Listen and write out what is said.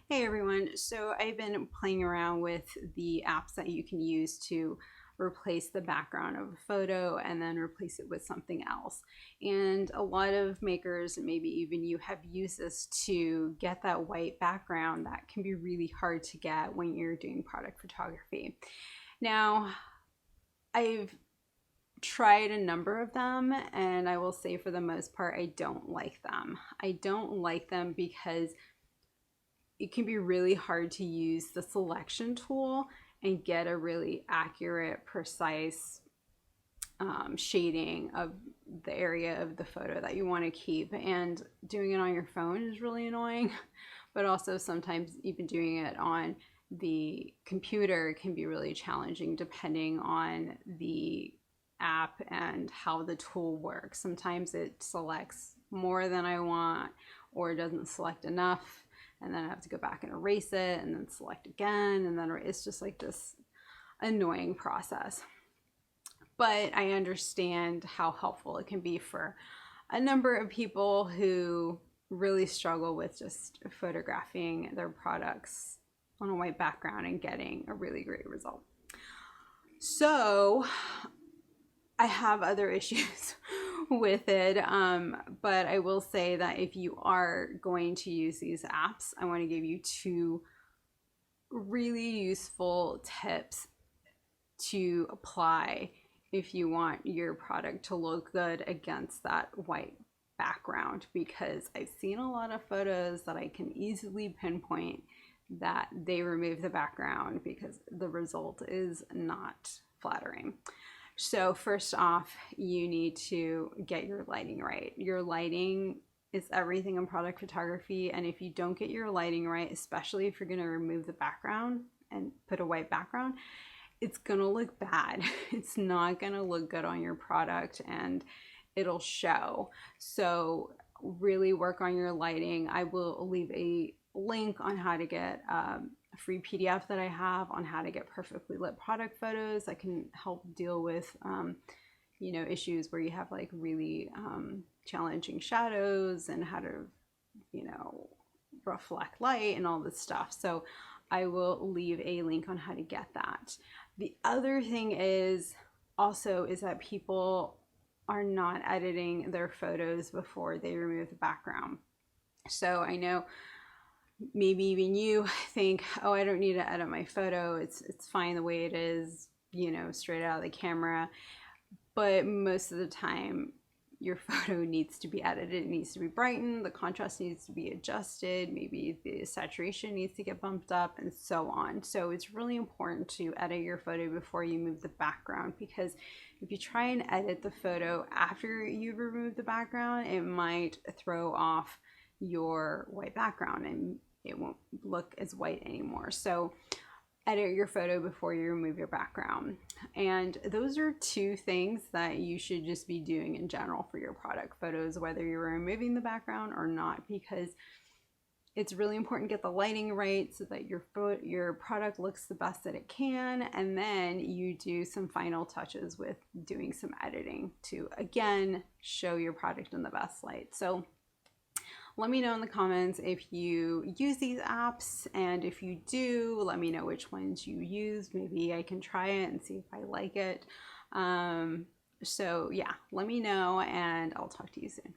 Hey everyone, so I've been playing around with the apps that you can use to replace the background of a photo and then replace it with something else. And a lot of makers, and maybe even you, have used this to get that white background that can be really hard to get when you're doing product photography. Now, I've tried a number of them, and I will say for the most part, I don't like them. I don't like them because it can be really hard to use the selection tool and get a really accurate, precise shading of the area of the photo that you want to keep. And doing it on your phone is really annoying, but also sometimes even doing it on the computer can be really challenging depending on the app and how the tool works. Sometimes it selects more than I want or it doesn't select enough, and then I have to go back and erase it and then select again, and then it's just like this annoying process. But I understand how helpful it can be for a number of people who really struggle with just photographing their products on a white background and getting a really great result. So I have other issues with it, but I will say that if you are going to use these apps, I want to give you two really useful tips to apply if you want your product to look good against that white background, because I've seen a lot of photos that I can easily pinpoint that they remove the background because the result is not flattering. So first off, you need to get your lighting right. Your lighting is everything in product photography, and if you don't get your lighting right, especially if you're going to remove the background and put a white background, it's going to look bad. It's not going to look good on your product and it'll show. So really work on your lighting. I will leave a link on how to get a free PDF that I have on how to get perfectly lit product photos that can help deal with issues where you have like really challenging shadows and how to reflect light and all this stuff. So I will leave a link on how to get that. The other thing is that people are not editing their photos before they remove the background. So I know maybe even you think, oh, I don't need to edit my photo. It's fine the way it is, straight out of the camera. But most of the time, your photo needs to be edited. It needs to be brightened. The contrast needs to be adjusted. Maybe the saturation needs to get bumped up and so on. So it's really important to edit your photo before you move the background, because if you try and edit the photo after you've removed the background, it might throw off your white background and it won't look as white anymore. So edit your photo before you remove your background. And those are two things that you should just be doing in general for your product photos, whether you're removing the background or not, because it's really important to get the lighting right so that your product looks the best that it can. And then you do some final touches with doing some editing to, again, show your product in the best light. So let me know in the comments if you use these apps, and if you do, let me know which ones you use. Maybe I can try it and see if I like it. So yeah, let me know, and I'll talk to you soon.